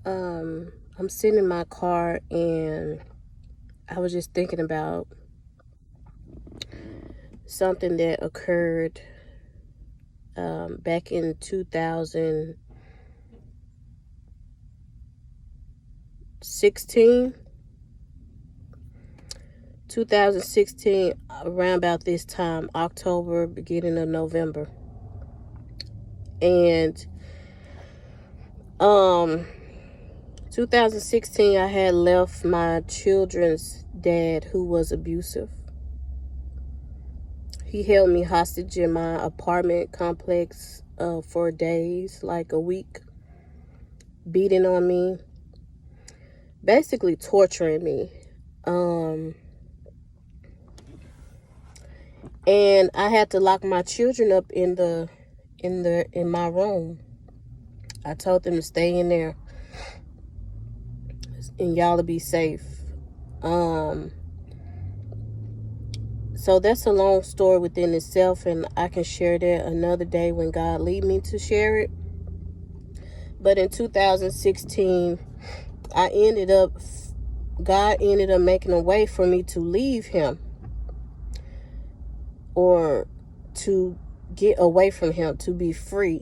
I'm sitting in my car and I was just thinking about something that occurred back in 2016, around about this time, October, beginning of November. And 2016, I had left my children's dad, who was abusive. He held me hostage in my apartment complex for days, like a week, beating on me, basically torturing me. And I had to lock my children up in my room. I told them to stay in there and y'all to be safe. So that's a long story within itself, and I can share that another day when God lead me to share it. But in 2016, God ended up making a way for me to leave him, or to get away from him, to be free.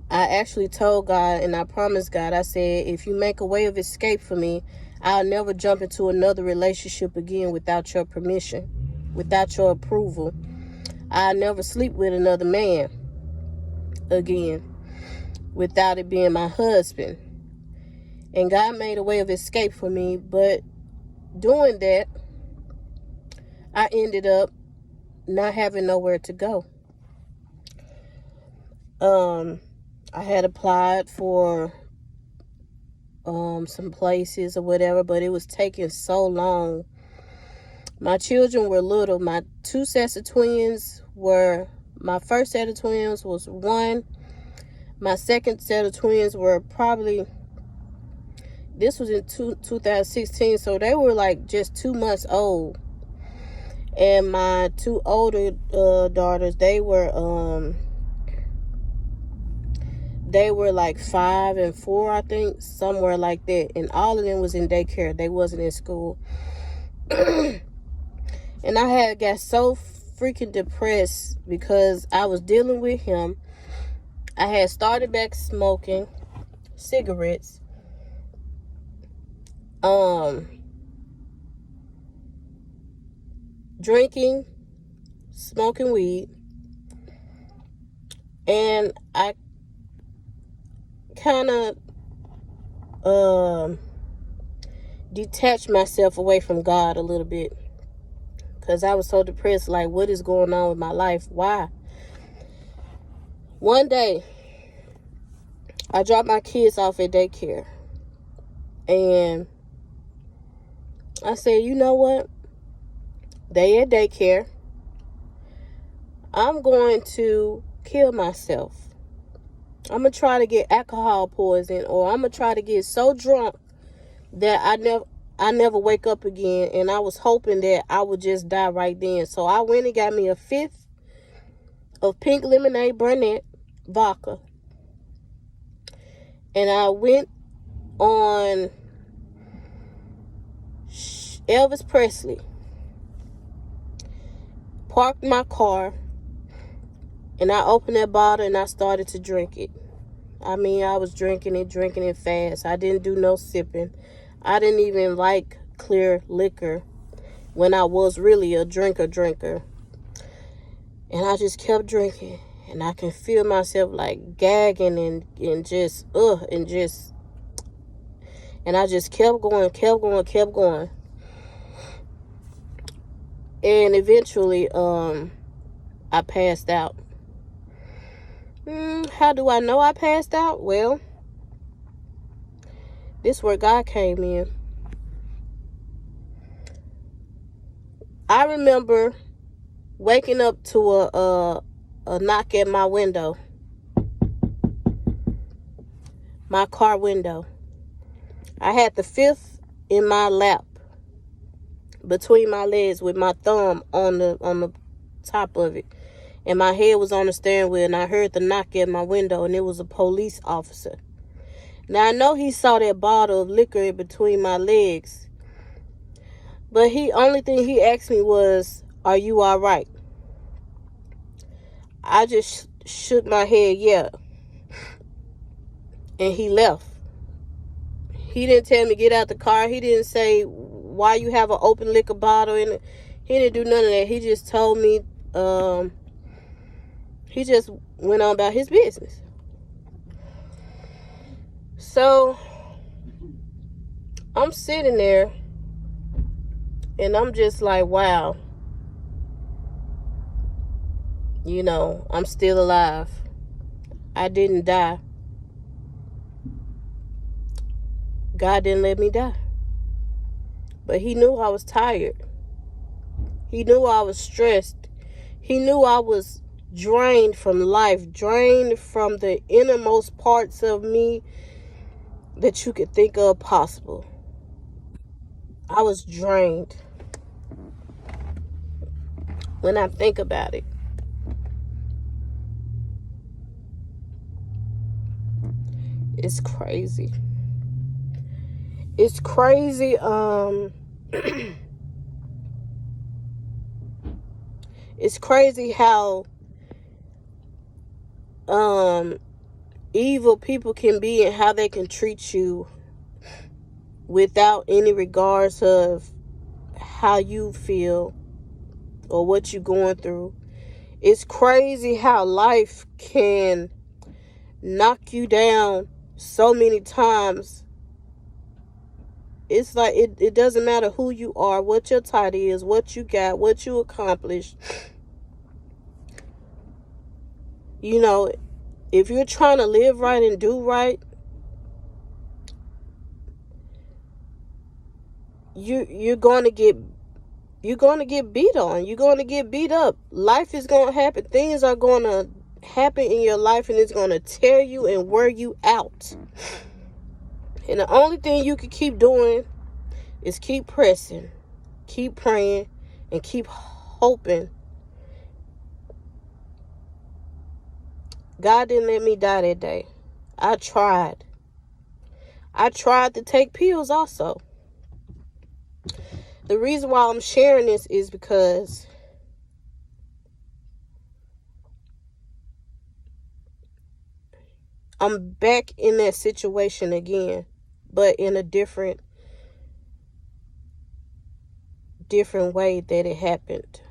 I actually told God, and I promised God, I said, if you make a way of escape for me, I'll never jump into another relationship again without your permission, without your approval. I'll never sleep with another man again without it being my husband. And God made a way of escape for me, but doing that, I ended up not having nowhere to go. I had applied for some places or whatever, but it was taking so long. My children were little. My two sets of twins were, my first set of twins was 1. My second set of twins were probably, this was in 2016, so they were like just 2 months old. And my two older daughters, they were like 5 and 4, I think, somewhere like that. And all of them was in daycare. They wasn't in school. And I had got so freaking depressed because I was dealing with him. I had started back smoking cigarettes. Drinking, smoking weed. And I kind of detached myself away from God a little bit, because I was so depressed. Like, what is going on with my life? Why? One day, I dropped my kids off at daycare, and I said, you know what? They at daycare. I'm going to kill myself. I'm going to try to get alcohol poison, or I'm going to try to get so drunk that I never wake up again. And I was hoping that I would just die right then. So I went and got me a 5th of pink lemonade Burnett vodka. And I went on Elvis Presley, parked my car, and I opened that bottle and I started to drink it. I mean, I was drinking it fast. I didn't do no sipping. I didn't even like clear liquor when I was really a drinker. And I just kept drinking. And I can feel myself like gagging and I just kept going. And eventually, I passed out. How do I know I passed out? Well, this is where God came in. I remember waking up to a knock at my window, my car window. I had the 5th in my lap, between my legs, with my thumb on the top of it, and my head was on the steering wheel, and I heard the knock at my window, and it was a police officer. Now, I know he saw that bottle of liquor in between my legs. But only thing he asked me was, "Are you all right?" I just shook my head, yeah. And he left. He didn't tell me get out the car. He didn't say why you have an open liquor bottle in it. He didn't do none of that. He just told me, he just went on about his business. So I'm sitting there and I'm just like, wow, I'm still alive. I didn't die. God didn't let me die. But he knew I was tired. He knew I was stressed. He knew I was drained from life, drained from the innermost parts of me that you could think of possible. I was drained. When I think about it, it's crazy. It's crazy. It's crazy how evil people can be and how they can treat you without any regards of how you feel or what you're going through. It's crazy how life can knock you down so many times. It's like it doesn't matter who you are, what your title is, what you got, what you accomplished. If you're trying to live right and do right, you're going to get beat on. You're going to get beat up. Life is going to happen. Things are going to happen in your life, and it's going to tear you and wear you out. And the only thing you can keep doing is keep pressing, keep praying, and keep hoping. God didn't let me die that day. I tried. I tried to take pills also. The reason why I'm sharing this is because I'm back in that situation again, but in a different way that it happened.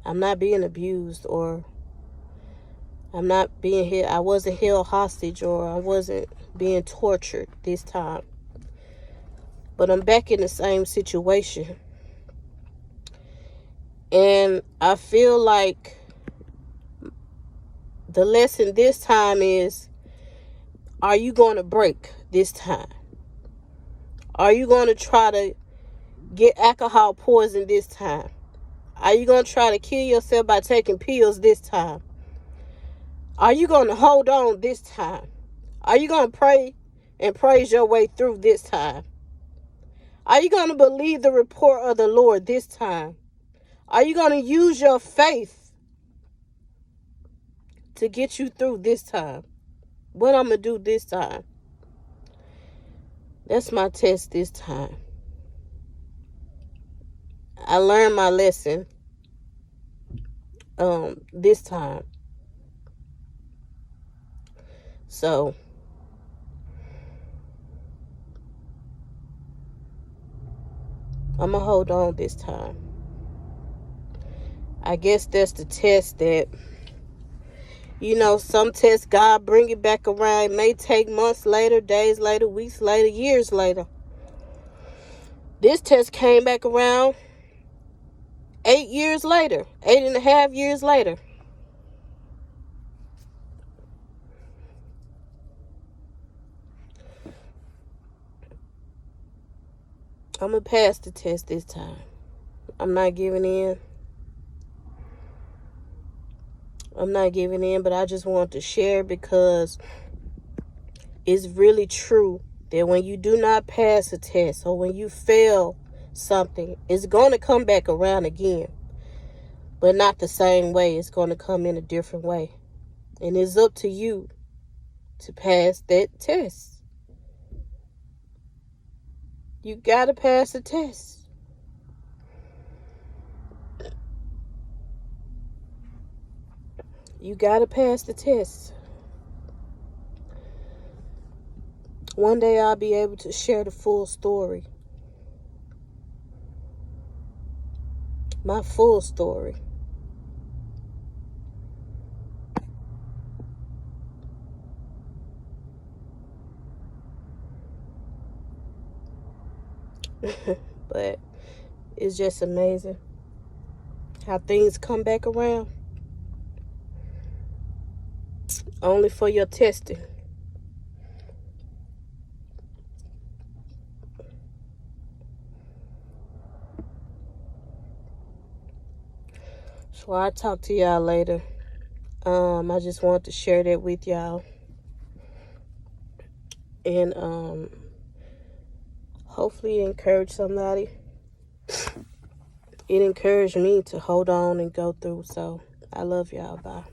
I'm not being abused, or I'm not being held. I wasn't held hostage, or I wasn't being tortured this time. But I'm back in the same situation. And I feel like the lesson this time is, are you going to break this time? Are you going to try to get alcohol poison this time? Are you going to try to kill yourself by taking pills this time? Are you going to hold on this time? Are you going to pray and praise your way through this time? Are you going to believe the report of the Lord this time? Are you going to use your faith to get you through this time? What I'm going to do this time? That's my test this time. I learned my lesson this time. So I'm going to hold on this time. I guess that's the test that, some tests God bring it back around. It may take months later, days later, weeks later, years later. This test came back around 8 years later, 8.5 years later. I'm going to pass the test this time. I'm not giving in. But I just want to share because it's really true that when you do not pass a test or when you fail something, it's going to come back around again. But not the same way. It's going to come in a different way. And it's up to you to pass that test. You gotta pass the test. You gotta pass the test. One day I'll be able to share the full story. My full story. But it's just amazing how things come back around. Only for your testing. So I'll talk to y'all later. I just wanted to share that with y'all. And hopefully encourage somebody. It encouraged me to hold on and go through. So I love y'all. Bye.